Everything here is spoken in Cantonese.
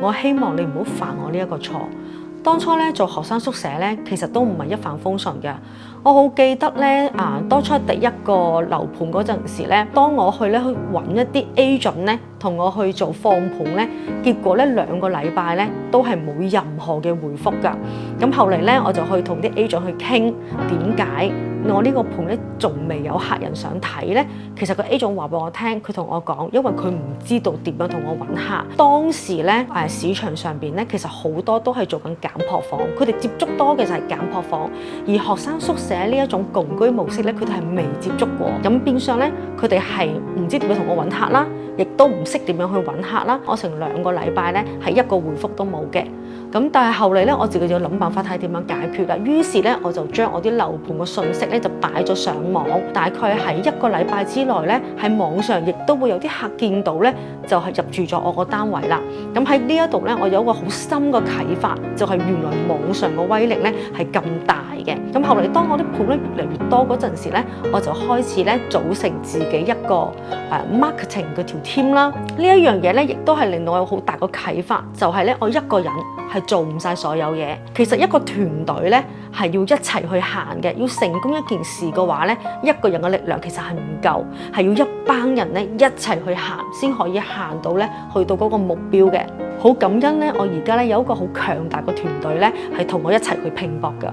我希望你唔好犯我呢一個錯。當初咧做學生宿舍咧，其實都唔係一帆風順嘅。我好記得咧，當初第一個樓盤嗰陣時咧，當我去揾一啲 agent 咧，同我去做放盤咧，結果咧2個禮拜咧都係冇任何嘅回覆㗎。咁後嚟咧，我就去同啲 agent 去傾點解我呢個盤咧仲未有客人想睇咧。其實個 agent 話俾我聽，佢同我講，因為佢唔知道點樣同我揾客。當時咧市場上邊咧，其實好多都係做緊簡樸房，佢哋接觸多嘅就係簡樸房，而學生宿舍呢一種共居模式咧，佢哋係未接觸過。咁變相咧，佢哋係唔知點樣同我揾客啦，亦都唔識點樣去揾客啦。我成2個禮拜咧係一個回覆都冇嘅。咁但係後嚟咧，我自己就諗辦法睇點樣解決啦。於是咧，我就將我啲樓盤嘅信息咧就擺咗上網，大概喺1個禮拜之內咧，喺網上亦都會有啲客見到咧，就係入住咗我個單位啦。咁喺呢一度咧，我有一個好深嘅啟發，就係原來網上嘅威力咧係咁大嘅。咁後嚟當我啲盤咧越嚟越多嗰陣時咧，我就開始咧組成自己一個marketing 嘅條 team 啦。呢一樣嘢咧，亦都係令到我有好大個啟發，就係咧我一個人係做唔晒所有嘢。其實一個團隊咧係要一齊去行嘅，要成功一件事嘅話咧，一個人嘅力量其實係唔夠，係要一班人咧一齊去行先可以行到咧去到嗰個目標嘅。好感恩咧，我而家咧有一個好強大嘅團隊咧，係同我一齊去拼搏㗎。